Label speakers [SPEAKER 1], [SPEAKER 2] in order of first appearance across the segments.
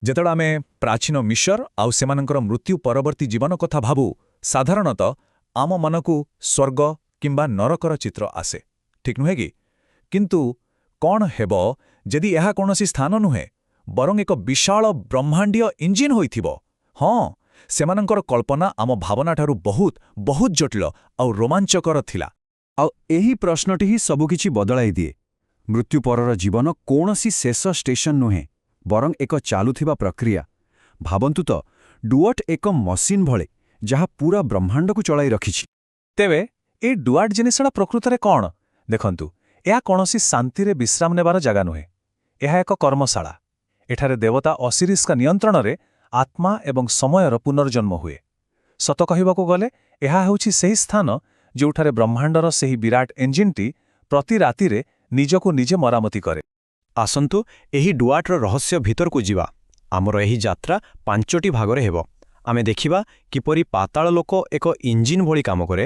[SPEAKER 1] ଯେତେବେଳେ ଆମେ ପ୍ରାଚୀନ ମିଶର ଆଉ ସେମାନଙ୍କର ମୃତ୍ୟୁ ପରବର୍ତ୍ତୀ ଜୀବନ କଥା ଭାବୁ ସାଧାରଣତଃ ଆମ ମନକୁ ସ୍ୱର୍ଗ କିମ୍ବା ନରକର ଚିତ୍ର ଆସେ ଠିକ୍ ନୁହେଁ କି କିନ୍ତୁ କ'ଣ ହେବ ଯଦି ଏହା କୌଣସି ସ୍ଥାନ ନୁହେଁ ବରଂ ଏକ ବିଶାଳ ବ୍ରହ୍ମାଣ୍ଡୀୟ ଇଞ୍ଜିନ୍ ହୋଇଥିବ ହଁ ସେମାନଙ୍କର କଳ୍ପନା ଆମ ଭାବନାଠାରୁ ବହୁତ ବହୁତ ଜଟିଳ ଆଉ ରୋମାଞ୍ଚକର ଥିଲା।
[SPEAKER 2] ଆଉ ଏହି ପ୍ରଶ୍ନଟି ହିଁ ସବୁକିଛି ବଦଳାଇ ଦିଏ। ମୃତ୍ୟୁ ପରର ଜୀବନ କୌଣସି ଶେଷ ଷ୍ଟେସନ ନୁହେଁ ବରଂ ଏକ ଚାଲୁଥିବା ପ୍ରକ୍ରିୟା। ଭାବନ୍ତୁ ତ ଡୁଅଟ୍ ଏକ ମସିନ୍ ଭଳି ଯାହା ପୂରା ବ୍ରହ୍ମାଣ୍ଡକୁ ଚଳାଇ ରଖିଛି।
[SPEAKER 1] ତେବେ ଏ ଡୁଆଟ୍ ଜିନିଷଟା ପ୍ରକୃତରେ କ'ଣ ଦେଖନ୍ତୁ ଏହା କୌଣସି ଶାନ୍ତିରେ ବିଶ୍ରାମ ନେବାର ଜାଗା ନୁହେଁ। ଏହା ଏକ କର୍ମଶାଳା। ଏଠାରେ ଦେବତା ଅସିରିସ୍ଙ୍କ ନିୟନ୍ତ୍ରଣରେ ଆତ୍ମା ଏବଂ ସମୟର ପୁନର୍ଜନ୍ମ ହୁଏ। ସତ କହିବାକୁ ଗଲେ ଏହା ହେଉଛି ସେହି ସ୍ଥାନ ଯେଉଁଠାରେ ବ୍ରହ୍ମାଣ୍ଡର ସେହି ବିରାଟ ଇଞ୍ଜିନ୍ଟି ପ୍ରତି ରାତିରେ ନିଜକୁ ନିଜେ ମରାମତି କରେ।
[SPEAKER 2] ଆସନ୍ତୁ ଏହି ଡୁଆଟ୍ର ରହସ୍ୟ ଭିତରକୁ ଯିବା। ଆମର ଏହି ଯାତ୍ରା 5ଟି ଭାଗରେ ହେବ। ଆମେ ଦେଖିବା କିପରି ପାତାଳ ଲୋକ ଏକ ଇଞ୍ଜିନ୍ ଭଳି କାମ କରେ,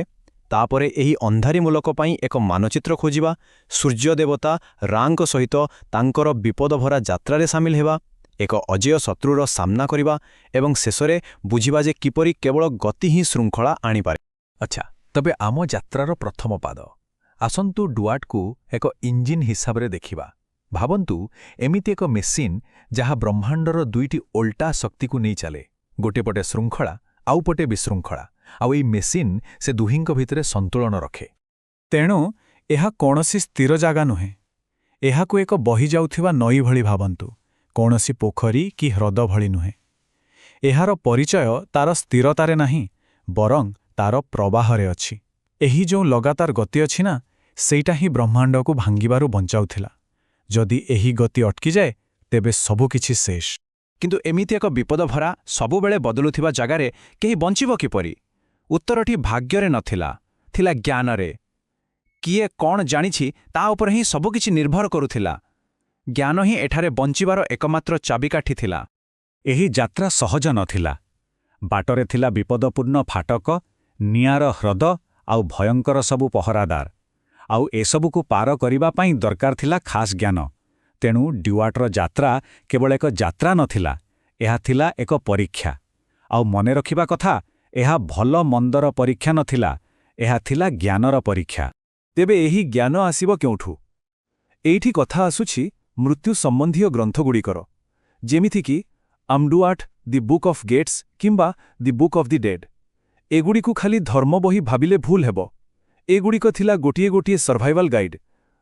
[SPEAKER 2] ତାପରେ ଏହି ଅନ୍ଧାରୀ ମୁଲକ ପାଇଁ ଏକ ମାନଚିତ୍ର ଖୋଜିବା, ସୂର୍ଯ୍ୟ ଦେବତା ରାଙ୍କ ସହିତ ତାଙ୍କର ବିପଦଭରା ଯାତ୍ରାରେ ସାମିଲ ହେବା, ଏକ ଅଜେୟ ଶତ୍ରୁର ସାମ୍ନା କରିବା ଏବଂ ଶେଷରେ ବୁଝିବା ଯେ କିପରି କେବଳ ଗତି ହିଁ ଶୃଙ୍ଖଳା ଆଣିପାରେ।
[SPEAKER 1] ଆଚ୍ଛା ତେବେ ଆମ ଯାତ୍ରାର ପ୍ରଥମ ପାଦ ଆସନ୍ତୁ ଡୁଆଟ୍କୁ ଏକ ଇଞ୍ଜିନ୍ ହିସାବରେ ଦେଖିବା। ଭାବନ୍ତୁ ଏମିତି ଏକ ମେସିନ୍ ଯାହା ବ୍ରହ୍ମାଣ୍ଡର ଦୁଇଟି ଓଲଟା ଶକ୍ତିକୁ ନେଇ ଚାଲେ, ଗୋଟିଏ ପଟେ ଶୃଙ୍ଖଳା ଆଉ ପଟେ ବିଶୃଙ୍ଖଳା, ଆଉ ଏହି ମେସିନ୍ ସେ ଦୁହିଁଙ୍କ ଭିତରେ ସନ୍ତୁଳନ ରଖେ। ତେଣୁ ଏହା କୌଣସି ସ୍ଥିର ଜାଗା ନୁହେଁ। ଏହାକୁ ଏକ ବହିଯାଉଥିବା ନଈ ଭଳି ଭାବନ୍ତୁ, କୌଣସି ପୋଖରୀ କି ହ୍ରଦ ଭଳି ନୁହେଁ। ଏହାର ପରିଚୟ ତାର ସ୍ଥିରତାରେ ନାହିଁ ବରଂ ତାର ପ୍ରବାହରେ ଅଛି। ଏହି ଯେଉଁ ଲଗାତାର ଗତି ଅଛି ନା ସେଇଟା ହିଁ ବ୍ରହ୍ମାଣ୍ଡକୁ ଭାଙ୍ଗିବାରୁ ବଞ୍ଚାଉଥିଲା। ଯଦି ଏହି ଗତି ଅଟକିଯାଏ ତେବେ ସବୁକିଛି ଶେଷ।
[SPEAKER 2] କିନ୍ତୁ ଏମିତି ଏକ ବିପଦଭରା ସବୁବେଳେ ବଦଳୁଥିବା ଜାଗାରେ କେହି ବଞ୍ଚିବ କିପରି? ଉତ୍ତରଟି ଭାଗ୍ୟରେ ନଥିଲା, ଥିଲା ଜ୍ଞାନରେ। କିଏ କ'ଣ ଜାଣିଛି ତା ଉପରେ ହିଁ ସବୁକିଛି ନିର୍ଭର କରୁଥିଲା। ଜ୍ଞାନ ହିଁ ଏଠାରେ ବଞ୍ଚିବାର ଏକମାତ୍ର ଚାବିକାଠି ଥିଲା।
[SPEAKER 1] ଏହି ଯାତ୍ରା ସହଜ ନଥିଲା। ବାଟରେ ଥିଲା ବିପଦପୂର୍ଣ୍ଣ ଫାଟକ, ନିଆଁର ହ୍ରଦ ଆଉ ଭୟଙ୍କର ସବୁ ପହରାଦାର। ଆଉ ଏସବୁକୁ ପାର କରିବା ପାଇଁ ଦରକାର ଥିଲା ଖାସ୍ ଜ୍ଞାନ। ତେଣୁ ଡୁଆଟ୍ର ଯାତ୍ରା କେବଳ ଏକ ଯାତ୍ରା ନଥିଲା, ଏହା ଥିଲା ଏକ ପରୀକ୍ଷା। ଆଉ ମନେ ରଖିବା କଥା, ଏହା ଭଲ ମନ୍ଦର ପରୀକ୍ଷା ନଥିଲା, ଏହା ଥିଲା ଜ୍ଞାନର ପରୀକ୍ଷା। ତେବେ ଏହି ଜ୍ଞାନ ଆସିବ କେଉଁଠୁ? ଏଇଠି କଥା ଆସୁଛି ମୃତ୍ୟୁ ସମ୍ବନ୍ଧୀୟ ଗ୍ରନ୍ଥଗୁଡ଼ିକର, ଯେମିତିକି ଆମଡୁଆଟ୍ ଦି ବୁକ୍ ଅଫ୍ ଗେଟ୍ସ କିମ୍ବା ଦି ବୁକ୍ ଅଫ୍ ଦି ଡେଡ୍। ଏଗୁଡ଼ିକୁ ଖାଲି ଧର୍ମ ବହି ଭାବିଲେ ଭୁଲ ହେବ। ଏଗୁଡ଼ିକ ଥିଲା ଗୋଟିଏ ଗୋଟିଏ ସର୍ଭାଇଭାଲ୍ ଗାଇଡ୍।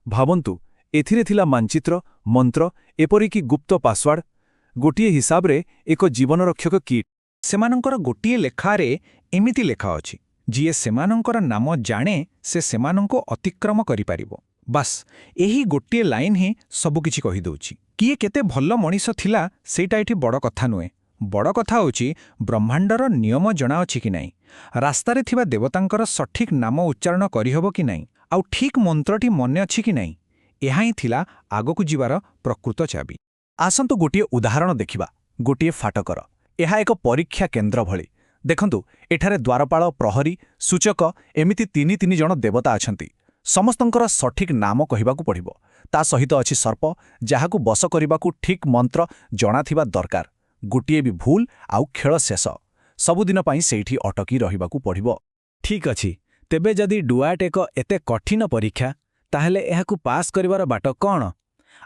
[SPEAKER 1] ଭାବନ୍ତୁ ଏଥିରେ ଥିଲା ମାନଚିତ୍ର, ମନ୍ତ୍ର, ଏପରିକି ଗୁପ୍ତ ପାସୱାର୍ଡ। ଗୋଟିଏ ହିସାବରେ ଏକ ଜୀବନରକ୍ଷକ କିଟ୍।
[SPEAKER 3] ସେମାନଙ୍କର ଗୋଟିଏ ଲେଖାରେ ଏମିତି ଲେଖା ଅଛି, ଯିଏ ସେମାନଙ୍କର ନାମ ଜାଣେ ସେ ସେମାନଙ୍କୁ ଅତିକ୍ରମ କରିପାରିବ। ବାସ୍ ଏହି ଗୋଟିଏ ଲାଇନ୍ ହିଁ ସବୁକିଛି କହିଦେଉଛି। କିଏ କେତେ ଭଲ ମଣିଷ ଥିଲା ସେଇଟା ଏଠି ବଡ଼ କଥା ନୁହେଁ। ବଡ଼ କଥା ହେଉଛି ବ୍ରହ୍ମାଣ୍ଡର ନିୟମ ଜଣାଅଛି କି ନାହିଁ, ରାସ୍ତାରେ ଥିବା ଦେବତାଙ୍କର ସଠିକ୍ ନାମ ଉଚ୍ଚାରଣ କରିହେବ କି ନାହିଁ, ଆଉ ଠିକ୍ ମନ୍ତ୍ରଟି ମନେ ଅଛି କି ନାହିଁ। ଏହା ହିଁ ଥିଲା ଆଗକୁ ଯିବାର ପ୍ରକୃତ ଚାବି।
[SPEAKER 1] ଆସନ୍ତୁ ଗୋଟିଏ ଉଦାହରଣ ଦେଖିବା, ଗୋଟିଏ ଫାଟକର। ଏହା ଏକ ପରୀକ୍ଷା କେନ୍ଦ୍ର ଭଳି। ଦେଖନ୍ତୁ ଏଠାରେ ଦ୍ୱାରପାଳ, ପ୍ରହରୀ, ସୂଚକ ଏମିତି ତିନି ଜଣ ଦେବତା ଅଛନ୍ତି। ସମସ୍ତଙ୍କର ସଠିକ୍ ନାମ କହିବାକୁ ପଡ଼ିବ। ତା ସହିତ ଅଛି ସର୍ପ, ଯାହାକୁ ବଶ କରିବାକୁ ଠିକ୍ ମନ୍ତ୍ର ଜଣାଥିବା ଦରକାର। ଗୋଟିଏ ବି ଭୁଲ ଆଉ ଖେଳ ଶେଷ। ସବୁଦିନ ପାଇଁ ସେଇଠି ଅଟକି ରହିବାକୁ ପଡ଼ିବ। ଠିକ୍ ଅଛି, ତେବେ ଯଦି ଡୁଆଟ୍ ଏକ ଏତେ କଠିନ ପରୀକ୍ଷା, ତାହେଲେ ଏହାକୁ ପାସ୍ କରିବାର ବାଟ କ'ଣ?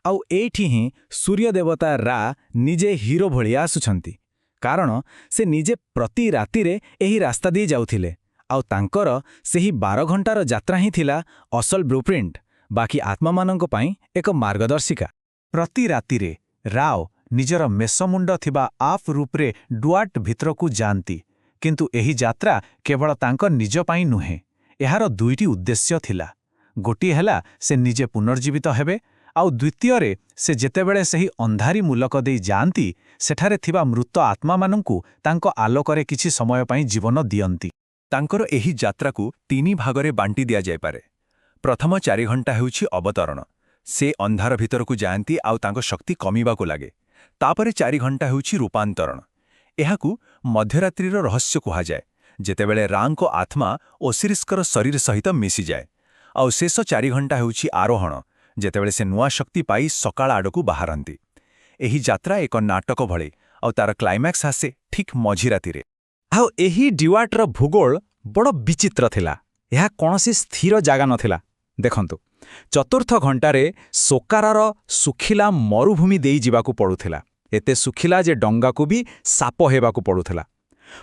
[SPEAKER 1] ଆଉ ଏଇଠି ହିଁ ସୂର୍ଯ୍ୟ ଦେବତା ରା ନିଜେ ହିରୋ ଭଳିଆ ଆସୁଛନ୍ତି। କାରଣ ସେ ନିଜେ ପ୍ରତି ରାତିରେ ଏହି ରାସ୍ତା ଦେଇ ଯାଉଥିଲେ, ଆଉ ତାଙ୍କର ସେହି 12 ଘଣ୍ଟାର ଯାତ୍ରା ହିଁ ଥିଲା ଅସଲ ବ୍ଲୁପ୍ରିଣ୍ଟ, ବାକି ଆତ୍ମାମାନଙ୍କ ପାଇଁ ଏକ ମାର୍ଗଦର୍ଶିକା। ପ୍ରତି ରାତିରେ ରାଓ ନିଜର ମେଷମୁଣ୍ଡ ଥିବା ଆଫ୍ ରୂପରେ ଡୁଆଟ୍ ଭିତରକୁ ଯାଆନ୍ତି। କିନ୍ତୁ ଏହି ଯାତ୍ରା କେବଳ ତାଙ୍କ ନିଜ ପାଇଁ ନୁହେଁ। ଏହାର ଦୁଇଟି ଉଦ୍ଦେଶ୍ୟ ଥିଲା। ଗୋଟିଏ ହେଲା ସେ ନିଜେ ପୁନର୍ଜୀବିତ ହେବେ, ଆଉ ଦ୍ୱିତୀୟରେ ସେ ଯେତେବେଳେ ସେହି ଅନ୍ଧାରୀ ମୁଲକ ଦେଇ ଯାଆନ୍ତି ସେଠାରେ ଥିବା ମୃତ ଆତ୍ମାମାନଙ୍କୁ ତାଙ୍କ ଆଲୋକରେ କିଛି ସମୟ ପାଇଁ ଜୀବନ ଦିଅନ୍ତି। ତାଙ୍କର ଏହି ଯାତ୍ରାକୁ 3 ଭାଗରେ ବାଣ୍ଟି ଦିଆଯାଇପାରେ। ପ୍ରଥମ 4 ଘଣ୍ଟା ହେଉଛି ଅବତରଣ। ସେ ଅନ୍ଧାର ଭିତରକୁ ଯାଆନ୍ତି ଆଉ ତାଙ୍କ ଶକ୍ତି କମିବାକୁ ଲାଗେ। ତାପରେ 4 ଘଣ୍ଟା ହେଉଛି ରୂପାନ୍ତରଣ। ଏହାକୁ ମଧ୍ୟରାତ୍ରିର ରହସ୍ୟ କୁହାଯାଏ, ଯେତେବେଳେ ରାଙ୍କ ଆତ୍ମା ଓସିରିସ୍ଙ୍କର ଶରୀର ସହିତ ମିଶିଯାଏ। ଆଉ ଶେଷ 4 ଘଣ୍ଟା ହେଉଛି ଆରୋହଣ, ଯେତେବେଳେ ସେ ନୂଆ ଶକ୍ତି ପାଇ ସକାଳ ଆଡ଼କୁ ବାହାରନ୍ତି। ଏହି ଯାତ୍ରା ଏକ ନାଟକ ଭଳି,
[SPEAKER 3] ଆଉ ତାର କ୍ଲାଇମ୍ୟାକ୍ସ ଆସେ ଠିକ୍ ମଝି ରାତିରେ। ଆଉ ଏହି ଡ୍ୟୁଆର୍ଟର ଭୂଗୋଳ ବଡ଼ ବିଚିତ୍ର ଥିଲା। ଏହା କୌଣସି ସ୍ଥିର ଜାଗା ନଥିଲା। ଦେଖନ୍ତୁ, ଚତୁର୍ଥ ଘଣ୍ଟାରେ ସୋକାରାର ଶୁଖିଲା ମରୁଭୂମି ଦେଇ ଯିବାକୁ ପଡ଼ୁଥିଲା। ଏତେ ଶୁଖିଲା ଯେ ଡଙ୍ଗାକୁ ବି ସାପ ହେବାକୁ ପଡ଼ୁଥିଲା।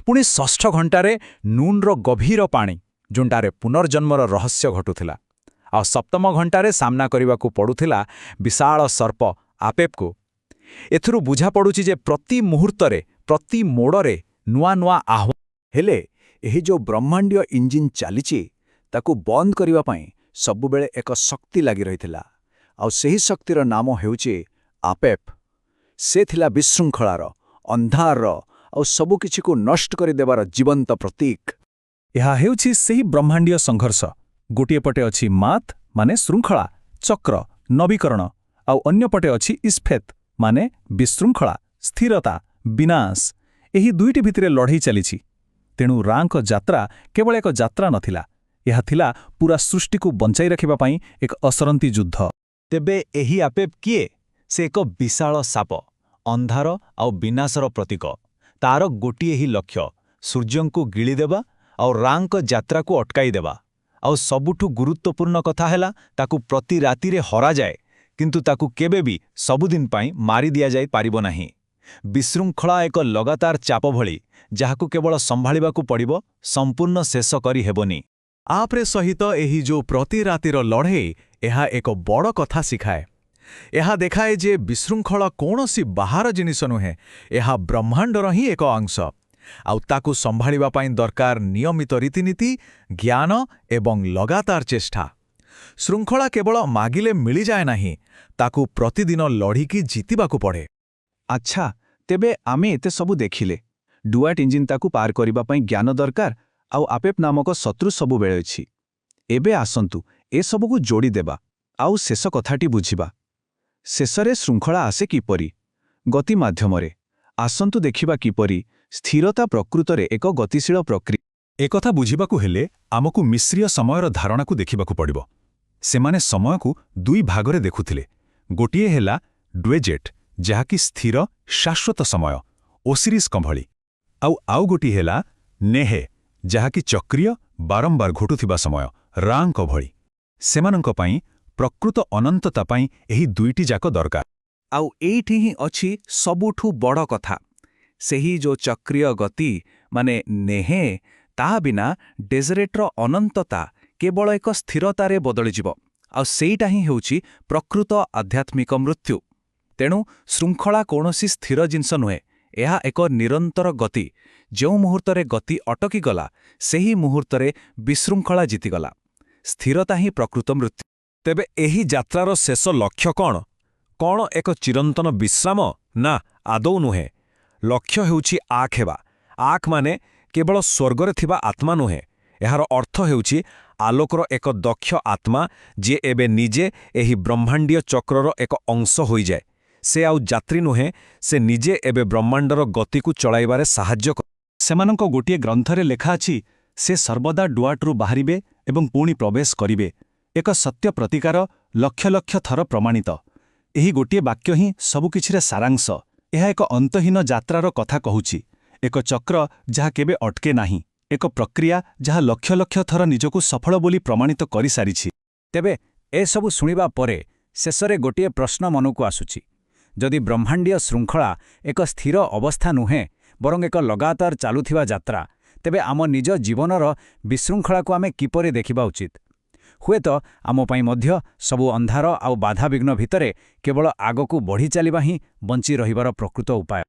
[SPEAKER 3] ପୁଣି ଷଷ୍ଠ ଘଣ୍ଟାରେ ନୁନ୍ର ଗଭୀର ପାଣି, ଯେଉଁଟାରେ ପୁନର୍ଜନ୍ମର ରହସ୍ୟ ଘଟୁଥିଲା। ଆଉ ସପ୍ତମ ଘଣ୍ଟାରେ ସାମ୍ନା କରିବାକୁ ପଡ଼ୁଥିଲା ବିଶାଳ ସର୍ପ ଆପେପ୍କୁ। ଏଥିରୁ ବୁଝାପଡ଼ୁଛି ଯେ ପ୍ରତି ମୁହୂର୍ତ୍ତରେ, ପ୍ରତି ମୋଡ଼ରେ ନୂଆ ନୂଆ ଆହ୍ୱାନ। ହେଲେ ଏହି ଯେଉଁ ବ୍ରହ୍ମାଣ୍ଡୀୟ ଇଞ୍ଜିନ୍ ଚାଲିଛି, ତାକୁ ବନ୍ଦ କରିବା ପାଇଁ ସବୁବେଳେ ଏକ ଶକ୍ତି ଲାଗି ରହିଥିଲା। ଆଉ ସେହି ଶକ୍ତିର ନାମ ହେଉଛି ଆପେପ୍। ସେ ଥିଲା ବିଶୃଙ୍ଖଳାର, ଅନ୍ଧାରର ଆଉ ସବୁକିଛିକୁ ନଷ୍ଟ କରିଦେବାର ଜୀବନ୍ତ ପ୍ରତୀକ। ଏହା ହେଉଛି ସେହି ବ୍ରହ୍ମାଣ୍ଡୀୟ ସଂଘର୍ଷ। ଗୋଟିଏ ପଟେ ଅଛି ମାତ୍ ମାନେ ଶୃଙ୍ଖଳା, ଚକ୍ର, ନବୀକରଣ, ଆଉ ଅନ୍ୟପଟେ ଅଛି ଇସ୍ଫେତ୍ ମାନେ ବିଶୃଙ୍ଖଳା, ସ୍ଥିରତା, ବିନାଶ। ଏହି ଦୁଇଟି ଭିତରେ ଲଢ଼େଇ ଚାଲିଛି। ତେଣୁ ରାଙ୍କ ଯାତ୍ରା କେବଳ ଏକ ଯାତ୍ରା ନଥିଲା, ଏହା ଥିଲା ପୁରା ସୃଷ୍ଟିକୁ ବଞ୍ଚାଇ ରଖିବା ପାଇଁ ଏକ ଅସରନ୍ତି ଯୁଦ୍ଧ। ତେବେ ଏହି ଆପେପ୍ କିଏ? ସେ ଏକ ବିଶାଳ ସାପ, ଅନ୍ଧାର ଆଉ ବିନାଶର ପ୍ରତୀକ। ତାର ଗୋଟିଏ ହିଁ ଲକ୍ଷ୍ୟ, ସୂର୍ଯ୍ୟଙ୍କୁ ଗିଳିଦେବା ଆଉ ରାଙ୍କ ଯାତ୍ରାକୁ ଅଟକାଇ ଦେବା। ଆଉ ସବୁଠୁ ଗୁରୁତ୍ୱପୂର୍ଣ୍ଣ କଥା ହେଲା, ତାକୁ ପ୍ରତି ରାତିରେ ହରାଯାଏ, କିନ୍ତୁ ତାକୁ କେବେ ବି ସବୁଦିନ ପାଇଁ ମାରି ଦିଆଯାଇ ପାରିବ ନାହିଁ। ବିଶୃଙ୍ଖଳା ଏକ ଲଗାତାର ଚାପ ଭଳି, ଯାହାକୁ କେବଳ ସମ୍ଭାଳିବାକୁ ପଡ଼ିବ, ସମ୍ପୂର୍ଣ୍ଣ ଶେଷ କରି ହେବନି। ଆପ୍ରେ ସହିତ ଏହି ଯେଉଁ ପ୍ରତି ରାତିର ଲଢ଼େଇ, ଏହା ଏକ ବଡ଼ କଥା ଶିଖାଏ। ଏହା ଦେଖାଏ ଯେ ବିଶୃଙ୍ଖଳ କୌଣସି ବାହାର ଜିନିଷ ନୁହେଁ, ଏହା ବ୍ରହ୍ମାଣ୍ଡର ହିଁ ଏକ ଅଂଶ। ଆଉ ତାକୁ ସମ୍ଭାଳିବା ପାଇଁ ଦରକାର ନିୟମିତ ରୀତିନୀତି, ଜ୍ଞାନ ଏବଂ ଲଗାତାର ଚେଷ୍ଟା। ଶୃଙ୍ଖଳା କେବଳ ମାଗିଲେ ମିଳିଯାଏ ନାହିଁ, ତାକୁ ପ୍ରତିଦିନ ଲଢ଼ିକି ଜିତିବାକୁ ପଡ଼େ। ଆଚ୍ଛା, ତେବେ ଆମେ ଏତେ ସବୁ ଦେଖିଲେ। ଡୁଆର୍ଟ ଇଞ୍ଜିନ୍ ତାକୁ ପାର କରିବା ପାଇଁ ଜ୍ଞାନ ଦରକାର, ଆଉ ଆପେପ୍ ନାମକ ଶତ୍ରୁ ସବୁବେଳେ ଅଛି। ଏବେ ଆସନ୍ତୁ ଏସବୁକୁ ଯୋଡ଼ିଦେବା ଆଉ ଶେଷ କଥାଟି ବୁଝିବା। ଶେଷରେ ଶୃଙ୍ଖଳା ଆସେ କିପରି? ଗତି ମାଧ୍ୟମରେ। ଆସନ୍ତୁ ଦେଖିବା କିପରି ସ୍ଥିରତା ପ୍ରକୃତରେ ଏକ ଗତିଶୀଳ ପ୍ରକ୍ରିୟା। ଏକଥା ବୁଝିବାକୁ ହେଲେ ଆମକୁ ମିଶ୍ରୀୟ ସମୟର ଧାରଣାକୁ ଦେଖିବାକୁ ପଡ଼ିବ। ସେମାନେ ସମୟକୁ ଦୁଇ ଭାଗରେ ଦେଖୁଥିଲେ। ଗୋଟିଏ ହେଲା ଡ୍ୱେଜେଟ୍, ଯାହାକି ସ୍ଥିର, ଶାଶ୍ୱତ ସମୟ, ଓସିରିସ୍‌ଙ୍କ ଭଳି। ଆଉ ଗୋଟିଏ ହେଲା ନେହେ, ଯାହାକି ଚକ୍ରୀୟ, ବାରମ୍ବାର ଘଟୁଥିବା ସମୟ, ରାଙ୍କ ଭଳି। ସେମାନଙ୍କ ପାଇଁ ପ୍ରକୃତ ଅନନ୍ତତା ପାଇଁ ଏହି ଦୁଇଟି ଯାକ ଦରକାର। ଆଉ ଏଇଠି ହିଁ ଅଛି ସବୁଠୁ ବଡ଼ କଥା। ସେହି ଯେଉଁ ଚକ୍ରୀୟ ଗତି ମାନେ ନେହେ, ତାହା ବିନା ଡେଜରେଟ୍ର ଅନନ୍ତତା କେବଳ ଏକ ସ୍ଥିରତାରେ ବଦଳିଯିବ। ଆଉ ସେଇଟା ହିଁ ହେଉଛି ପ୍ରକୃତ ଆଧ୍ୟାତ୍ମିକ ମୃତ୍ୟୁ। ତେଣୁ ଶୃଙ୍ଖଳା କୌଣସି ସ୍ଥିର ଜିନିଷ ନୁହେଁ, ଏହା ଏକ ନିରନ୍ତର ଗତି। ଯେଉଁ ମୁହୂର୍ତ୍ତରେ ଗତି ଅଟକିଗଲା, ସେହି ମୁହୂର୍ତ୍ତରେ ବିଶୃଙ୍ଖଳା ଜିତିଗଲା। ସ୍ଥିରତା ହିଁ ପ୍ରକୃତ ମୃତ୍ୟୁ। ତେବେ ଏହି ଯାତ୍ରାର ଶେଷ ଲକ୍ଷ୍ୟ କ'ଣ? କ'ଣ ଏକ ଚିରନ୍ତନ ବିଶ୍ରାମ? ନା, ଆଦୌ ନୁହେଁ। ଲକ୍ଷ୍ୟ ହେଉଛି ଆଖ୍ ହେବା। ଆଖ୍ ମାନେ କେବଳ ସ୍ୱର୍ଗରେ ଥିବା ଆତ୍ମା ନୁହେଁ। ଏହାର ଅର୍ଥ ହେଉଛି ଆଲୋକର ଏକ ଦକ୍ଷ ଆତ୍ମା, ଯିଏ ଏବେ ନିଜେ ଏହି ବ୍ରହ୍ମାଣ୍ଡୀୟ ଚକ୍ରର ଏକ ଅଂଶ ହୋଇଯାଏ। ସେ ଆଉ ଯାତ୍ରୀ ନୁହେଁ, ସେ ନିଜେ ଏବେ ବ୍ରହ୍ମାଣ୍ଡର ଗତିକୁ ଚଳାଇବାରେ ସାହାଯ୍ୟ କରେ। ସେମାନଙ୍କ ଗୋଟିଏ ଗ୍ରନ୍ଥରେ ଲେଖା ଅଛି, ସେ ସର୍ବଦା ଡୁଆର୍ଟରୁ ବାହାରିବେ ଏବଂ ପୁଣି ପ୍ରବେଶ କରିବେ। ଏକ ସତ୍ୟ ପ୍ରତିକାର, ଲକ୍ଷ ଲକ୍ଷ ଥର ପ୍ରମାଣିତ। ଏହି ଗୋଟିଏ ବାକ୍ୟ ହିଁ ସବୁକିଛିର ସାରାଂଶ। ଏହା ଏକ ଅନ୍ତହୀନ ଯାତ୍ରାର କଥା କହୁଛି। ଏକ ଚକ୍ର ଯାହା କେବେ ଅଟକେ ନାହିଁ। ଏକ ପ୍ରକ୍ରିୟା ଯାହା ଲକ୍ଷ ଲକ୍ଷ ଥର ନିଜକୁ ସଫଳ ବୋଲି ପ୍ରମାଣିତ କରିସାରିଛି। ତେବେ ଏସବୁ ଶୁଣିବା ପରେ ଶେଷରେ ଗୋଟିଏ ପ୍ରଶ୍ନ ମନକୁ ଆସୁଛି। ଯଦି ବ୍ରହ୍ମାଣ୍ଡୀୟ ଶୃଙ୍ଖଳା ଏକ ସ୍ଥିର ଅବସ୍ଥା ନୁହେଁ, ବରଂ ଏକ ଲଗାତାର ଚାଲୁଥିବା ଯାତ୍ରା, ତେବେ ଆମ ନିଜ ଜୀବନର ବିଶୃଙ୍ଖଳାକୁ ଆମେ କିପରି ଦେଖିବା ଉଚିତ? ହୁଏତ ଆମ ପାଇଁ ମଧ୍ୟ ସବୁ ଅନ୍ଧାର ଆଉ ବାଧାବିଘ୍ନ ଭିତରେ କେବଳ ଆଗକୁ ବଢ଼ି ଚାଲିବା ହିଁ ବଞ୍ଚି ରହିବାର ପ୍ରକୃତ ଉପାୟ।